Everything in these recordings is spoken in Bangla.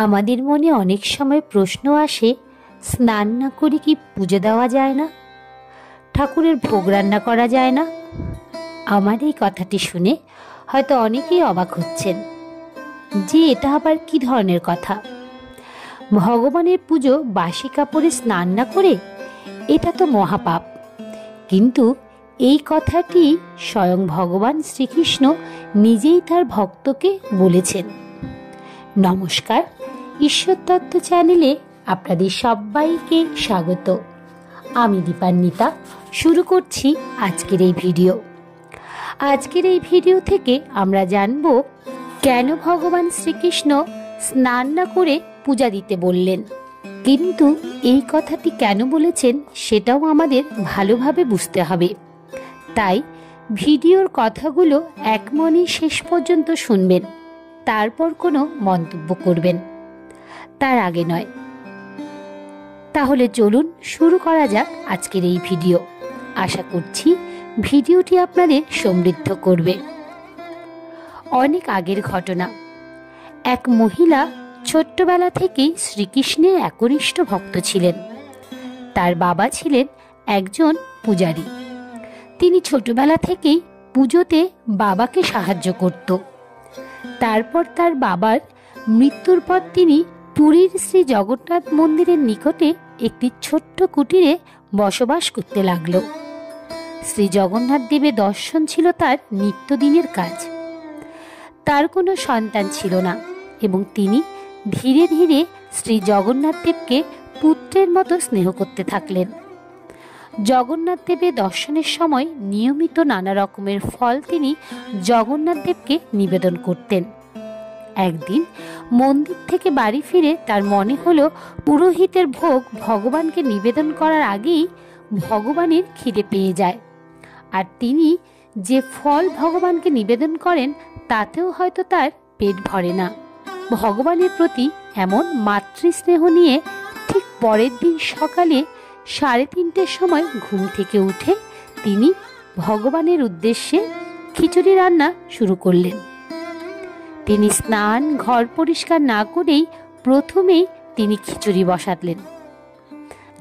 আমাদের মনে অনেক সময় প্রশ্ন আসে, স্নান না করে কি পুজো দেওয়া যায় না? ঠাকুরের ভোগ রান্না করা যায় না? আমার এই কথাটি শুনে হয়তো অনেকেই অবাক হচ্ছেন যে এটা আবার কি ধরনের কথা। ভগবানের পুজো বাসি কাপড়ে স্নান না করে, এটা তো মহাপাপ। কিন্তু এই কথাটি স্বয়ং ভগবান শ্রীকৃষ্ণ নিজেই তার ভক্তকে বলেছেন। নমস্কার, ঈশ্বর তত্ত্ব চ্যানেলে আপনাদের সবাইকে স্বাগত। আমি দীপান্বিতা শুরু করছি আজকের এই ভিডিও। আজকের এই ভিডিও থেকে আমরা জানব কেন ভগবান শ্রীকৃষ্ণ স্নান না করে পূজা দিতে বললেন। কিন্তু এই কথাটি কেন বলেছেন সেটাও আমাদের ভালোভাবে বুঝতে হবে। তাই ভিডিওর কথাগুলো এক মনে শেষ পর্যন্ত শুনবেন, তারপর কোনো মন্তব্য করবেন, তার আগে নয়। তাহলে চলুন শুরু করা যাক আজকের এই ভিডিও। আশা করছি ভিডিওটি আপনাদের সমৃদ্ধ করবে। অনেক আগের ঘটনা। এক মহিলা ছোট্টবেলা থেকেই শ্রীকৃষ্ণের একনিষ্ঠ ভক্ত ছিলেন। তার বাবা ছিলেন একজন পূজারী। তিনি ছোটবেলা থেকেই পুজোতে বাবাকে সাহায্য করত। তারপর তার বাবার মৃত্যুর পর তিনি পুরীর শ্রী জগন্নাথ মন্দিরের নিকটে একটি ছোট্ট কুটিরে বসবাস করতে লাগলো। শ্রী জগন্নাথ দেবের দর্শন ছিল তার নিত্যদিনের কাজ। তার কোনো সন্তান ছিল না এবং তিনি ধীরে ধীরে শ্রী জগন্নাথ দেবকে পুত্রের মতো স্নেহ করতে থাকলেন। জগন্নাথ দেবের দর্শনের সময় নিয়মিত নানা রকমের ফল তিনি জগন্নাথ দেবকে নিবেদন করতেন। একদিন মন্দির থেকে বাড়ি ফিরে তার মনে হলো পুরোহিতের ভোগ ভগবানকে নিবেদন করার আগেই ভগবানের খিদে পেয়ে যায়, আর তিনি যে ফল ভগবানকে নিবেদন করেন তাতেও হয়তো তার পেট ভরে না। ভগবানের প্রতি এমন মাতৃস্নেহ নিয়ে ঠিক পরের দিন সকালে 3:30টার সময় ঘুম থেকে উঠে তিনি ভগবানের উদ্দেশ্যে খিচুড়ি রান্না শুরু করলেন। তিনি স্নান ঘর পরিষ্কার না করেই প্রথমেই তিনি খিচুড়ি বসালেন,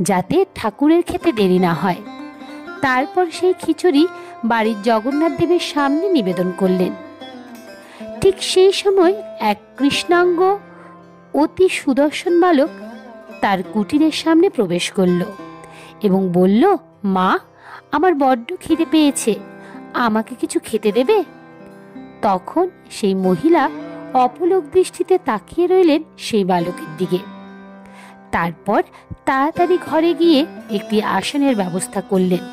যাতে ঠাকুরের খেতে দেরি না হয়। তারপর সেই খিচুড়ি বাড়ির জগন্নাথ দেবের সামনে নিবেদন করলেন। ঠিক সেই সময় এক কৃষ্ণাঙ্গ অতি সুদর্শন বালক তার কুটিরের সামনে প্রবেশ করল এবং বলল, মা, আমার বড্ড খিদে পেয়েছে, আমাকে কিছু খেতে দেবে? তখন সেই মহিলা অপলক দৃষ্টিতে তাকিয়ে রইলেন সেই বালকের দিকে। তারপর তাড়াতাড়ি ঘরে গিয়ে একটি আসনের ব্যবস্থা করলেন।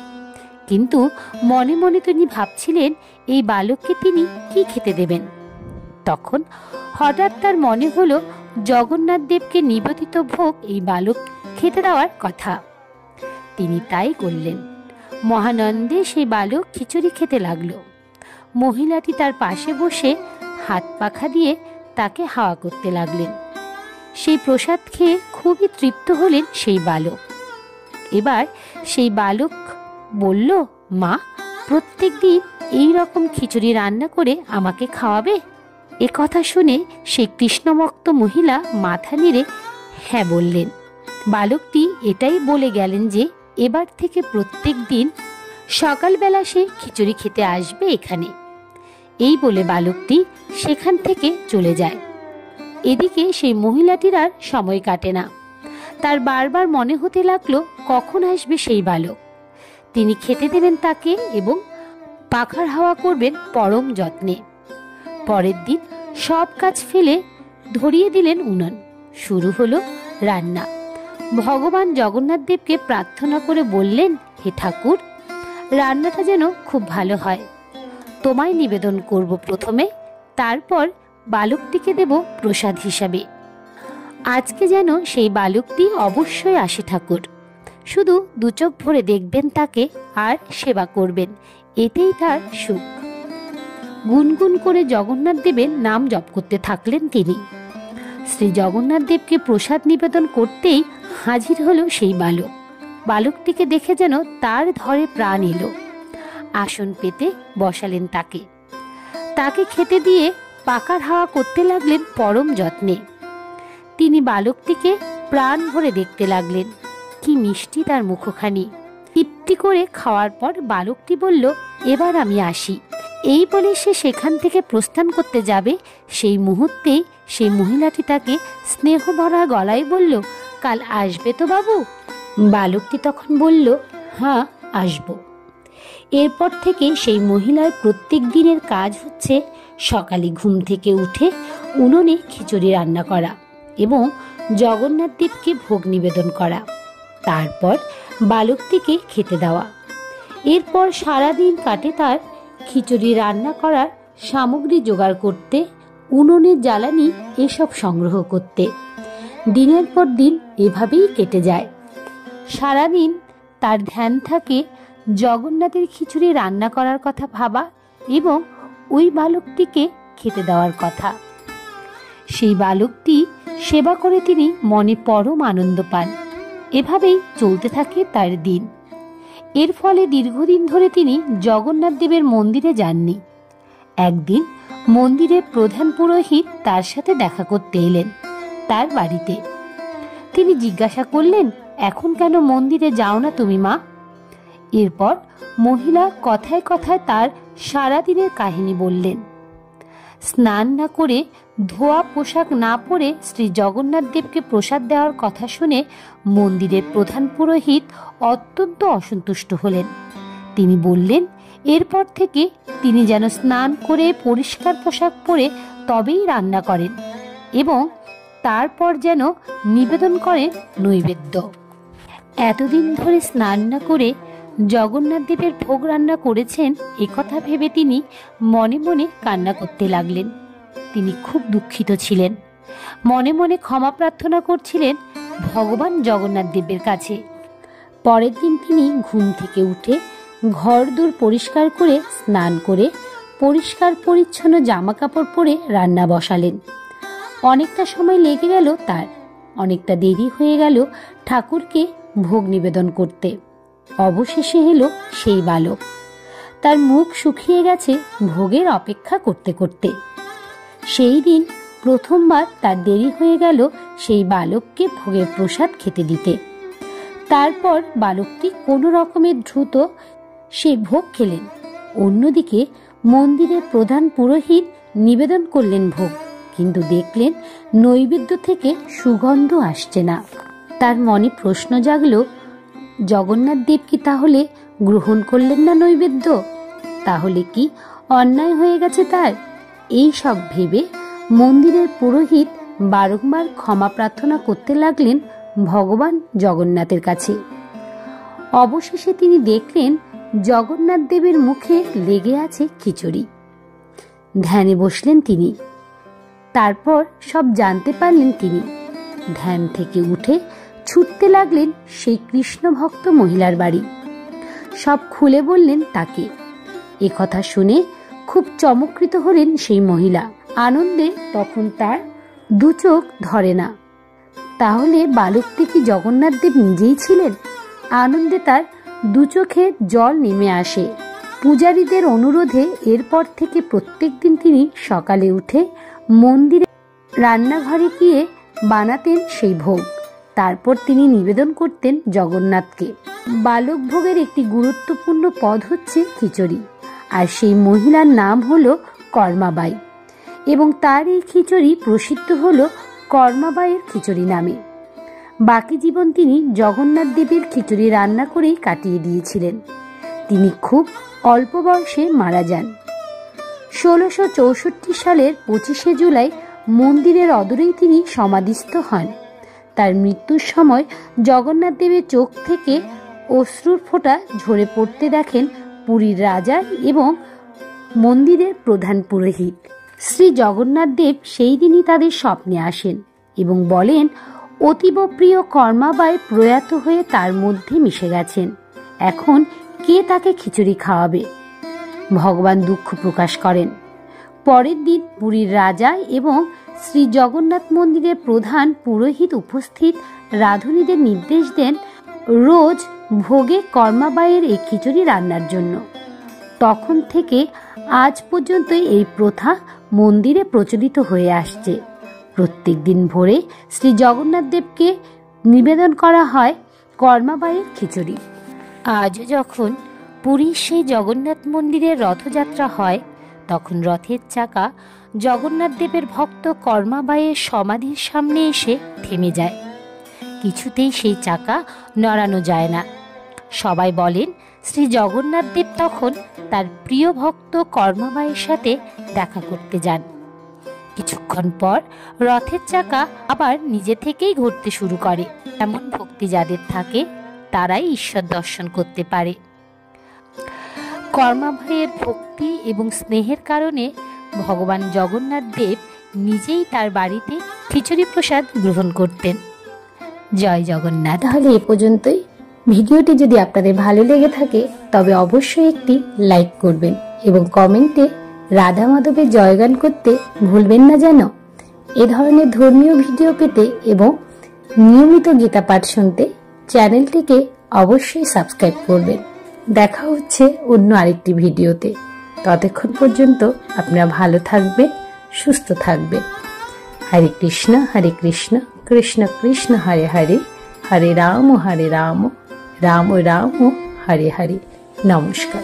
কিন্তু মনে মনে তিনি ভাবছিলেন এই বালককে তিনি কি খেতে দেবেন। তখন হঠাৎ তার মনে হলো জগন্নাথ দেবকে নিবেদিত ভোগ এই বালক খেতে দেওয়ার কথা। তিনি তাই করলেন। মহানন্দে সেই বালক খিচুড়ি খেতে লাগলো। মহিলাটি তার পাশে বসে হাত পাখা দিয়ে তাকে হাওয়া করতে লাগলেন। সেই প্রসাদ খেয়ে খুবই তৃপ্ত হলেন সেই বালক। এবার সেই বালক বলল, মা, প্রত্যেক দিন এই রকম খিচুড়ি রান্না করে আমাকে খাওয়াবে? এ কথা শুনে সেই কৃষ্ণভক্ত মহিলা মাথা নেড়ে হ্যাঁ বললেন। বালকটি এটাই বলে গেলেন যে এবার থেকে প্রত্যেক দিন সকালবেলা সে খিচুড়ি খেতে আসবে এখানে। এই বলে বালকটি সেখান থেকে চলে যায়। এদিকে সেই মহিলাটির আর সময় কাটে না। তার বারবার মনে হতে লাগলো কখন আসবে সেই বালক। তিনি খেতে দেবেন তাকে এবং পাখার হাওয়া করবেন পরম যত্নে। পরের দিন সব কাজ ফেলে ধরিয়ে দিলেন উনুন। শুরু হলো রান্না। ভগবান জগন্নাথ দেবকে প্রার্থনা করে বললেন, হে ঠাকুর, রান্নাটা যেন খুব ভালো হয়। তোমায় নিবেদন করব প্রথমে, তারপর বালকটিকে দেব প্রসাদ হিসাবে। আজকে যেন সেই বালকটি অবশ্যই আসে ঠাকুর। শুধু দু চোখ ভরে দেখবেন তাকে আর সেবা করবেন, এতেই তার সুখ। গুনগুন করে জগন্নাথ দেবের নাম জপ করতে থাকলেন তিনি। শ্রী জগন্নাথ দেবকে প্রসাদ নিবেদন করতেই হাজির হলো সেই বালক। বালকটিকে দেখে যেন তার ধরে প্রাণ এলো। আসন পেতে বসালেন তাকে। তাকে খেতে দিয়ে পাখার হাওয়া করতে লাগলেন পরম যত্নে। তিনি বালকটিকে প্রাণ ভরে দেখতে লাগলেন। কি মিষ্টি তার মুখখানি। তৃপ্তি করে খাওয়ার পর বালকটি বলল, এবার আমি আসি। এই বলে সে সেখান থেকে প্রস্থান করতে যাবে, সেই মুহূর্তেই সেই মহিলাটি তাকে স্নেহ ভরা গলায় বলল, কাল আসবে তো বাবু? বালকটি তখন বলল, হ্যাঁ আসব। এরপর থেকে সেই মহিলার প্রত্যেক দিনের কাজ হচ্ছে সকালে ঘুম থেকে উঠে উনুনে খিচুড়ি রান্না করা এবং জগন্নাথ দেবকে ভোগ নিবেদন করা, তারপর বালকটিকে খেতে দেওয়া। এরপর সারাদিন কাটে তার খিচুড়ি রান্না করার সামগ্রী জোগাড় করতে, উনুনের জ্বালানি এসব সংগ্রহ করতে। দিনের পর দিন এভাবেই কেটে যায়। সারাদিন তার ধ্যান থাকে জগন্নাথের খিচুড়ি রান্না করার কথা ভাবা এবং ওই বালকটিকে খেতে দেওয়ার কথা। সেই বালকটি সেবা করে তিনি মনে পরম আনন্দ পান। এভাবেই চলতে থাকে তার দিন। এর ফলে দীর্ঘদিন ধরে তিনি জগন্নাথ দেবের মন্দিরে যাননি। একদিন মন্দিরের প্রধান পুরোহিত তার সাথে দেখা করতে এলেন তার বাড়িতে। তিনি জিজ্ঞাসা করলেন, এখন কেন মন্দিরে যাও না তুমি মা? এরপর মহিলা কথায় কথায় তার সারাদিনের কাহিনী বললেন। স্নান না করে ধোয়া পোশাক না পরে শ্রী জগন্নাথ দেবকে প্রসাদ দেওয়ার কথা শুনে মন্দিরের প্রধান পুরোহিত অত্যন্ত অসন্তুষ্ট হলেন। তিনি বললেন, এরপর থেকে তিনি যেন স্নান করে পরিষ্কার পোশাক পরে তবেই রান্না করেন এবং তারপর যেন নিবেদন করেন নৈবেদ্য। এতদিন ধরে স্নান না করে জগন্নাথ দেবের ভোগ রান্না করেছেন একথা ভেবে তিনি মনে মনে কান্না করতে লাগলেন। তিনি খুব দুঃখিত ছিলেন। মনে মনে ক্ষমা প্রার্থনা করছিলেন ভগবান জগন্নাথ দেবের কাছে। পরের দিন তিনি ঘুম থেকে উঠে ঘর দূর পরিষ্কার করে স্নান করে পরিষ্কার পরিচ্ছন্ন জামা কাপড় পরে রান্না বসালেন। অনেকটা সময় লেগে গেল তার। অনেকটা দেরি হয়ে গেল ঠাকুরকে ভোগ নিবেদন করতে। অবশেষে এলো সেই বালক। তার মুখ শুকিয়ে গেছে ভোগের অপেক্ষা করতে করতে। সেই দিন প্রথমবার তার দেরি হয়ে গেল সেই বালককে ভোগের প্রসাদ খেতে দিতে। তারপর বালকটি কোনো রকমের দ্রুত সেই ভোগ খেলেন। অন্যদিকে মন্দিরের প্রধান পুরোহিত নিবেদন করলেন ভোগ, কিন্তু দেখলেন নৈবেদ্য থেকে সুগন্ধ আসছে না। তার মনে প্রশ্ন জাগল, জগন্নাথ দেব কি তাহলে গ্রহণ করলেন না নৈবেদ্য? তাহলে কি অন্যায় হয়ে গেছে তার? এই সব ভেবে মন্দিরের পুরোহিত বারংবার ক্ষমা প্রার্থনা করতে লাগলেন ভগবান জগন্নাথের কাছে। অবশেষে তিনি দেখলেন জগন্নাথ দেবের মুখে লেগে আছে খিচুড়ি। ধ্যানে বসলেন তিনি। তারপর সব জানতে পারলেন তিনি। ধ্যান থেকে উঠে ছুটতে লাগলেন সেই কৃষ্ণ ভক্ত মহিলার বাড়ি। সব খুলে বললেন তাকে। একথা শুনে খুব চমৎকৃত হলেন সেই মহিলা। আনন্দে তখন তার দু চোখ ধরে না। তাহলে বালকটি কি জগন্নাথ দেব নিজেই ছিলেন? আনন্দে তার দু চোখে জল নেমে আসে। পূজারীদের অনুরোধে এরপর থেকে প্রত্যেক দিন তিনি সকালে উঠে মন্দিরে রান্নাঘরে গিয়ে বানাতেন সেই ভোগ। তারপর তিনি নিবেদন করতেন জগন্নাথকে। বালক ভোগের একটি গুরুত্বপূর্ণ পদ হচ্ছে খিচুড়ি, আর সেই মহিলার নাম হলো কর্মাবাই এবং তার এই খিচুড়ি প্রসিদ্ধ হলো কর্মাবাইয়ের খিচুড়ি নামে। বাকি জীবন তিনি জগন্নাথ দেবের খিচুড়ি রান্না করেই কাটিয়ে দিয়েছিলেন। তিনি খুব অল্প বয়সে মারা যান। 1664 সালের 25শে জুলাই মন্দিরের অদূরেই তিনি সমাধিস্থ হন। তার মৃত্যুর সময় জগন্নাথ দেবের চোখ থেকে অশ্রুর ফোঁটা ঝরে পড়তে দেখেন পুরীর রাজা এবং মন্দিরের প্রধান পুরোহিত। শ্রী জগন্নাথ দেব সেই দিনই তাদের স্বপ্নে আসেন এবং বলেন, অতীব প্রিয় কর্মাবাই প্রয়াত হয়ে তার মধ্যে মিশে গেছেন। এখন কে তাকে খিচুড়ি খাওয়াবে? ভগবান দুঃখ প্রকাশ করেন। পরের দিন পুরীর রাজা এবং শ্রী জগন্নাথ মন্দিরের প্রধান পুরোহিত উপস্থিত রাঁধুনিদের নির্দেশ দেন রোজ ভোগে কর্মাবাইয়ের এই খিচুড়ি রান্নার জন্য। তখন থেকে আজ পর্যন্ত এই প্রথা মন্দিরে প্রচলিত হয়ে আসছে। প্রত্যেক দিন ভোরে শ্রী জগন্নাথ দেবকে নিবেদন করা হয় কর্মাবাইয়ের খিচুড়ি। আজও যখন পুরীর সেই জগন্নাথ মন্দিরের রথযাত্রা হয়, তখন রথের চাকা জগন্নাথ দেবের ভক্ত কর্মাবাইয়ের সমাধির সামনে এসে থেমে যায়। কিছুতেই সেই চাকা নড়ানো যায় না। সবাই বলেন শ্রী জগন্নাথ দেব তখন তার প্রিয় ভক্ত কর্মাবাইয়ের সাথে দেখা করতে যান। কিছুক্ষণ পর রথের চাকা আবার নিজে থেকেই ঘুরতে শুরু করে। এমন ভক্তি যাদের থাকে তারাই ঈশ্বর দর্শন করতে পারে। কর্মাবাইয়ের ভক্তি এবং স্নেহের কারণে ভগবান জগন্নাথ দেব নিজেই তার বাড়িতে খিচুড়ি প্রসাদ গ্রহণ করতেন। জয় জগন্নাথ। তাহলে এ পর্যন্তই। ভিডিওটি যদি আপনাদের ভালো লেগে থাকে তবে অবশ্যই একটি লাইক করবেন এবং কমেন্টে রাধা মাধবের জয়গান করতে ভুলবেন না যেন। এ ধরনের ধর্মীয় ভিডিও পেতে এবং নিয়মিত গীতা পাঠ শুনতে চ্যানেলটিকে অবশ্যই সাবস্ক্রাইব করবেন। দেখা হচ্ছে অন্য আরেকটি ভিডিওতে। ততক্ষণ পর্যন্ত আপনারা ভালো থাকবেন, সুস্থ থাকবেন। হরে কৃষ্ণ কৃষ্ণ কৃষ্ণ হরে হরে, হরে রাম রাম রাম হরে হরে। নমস্কার।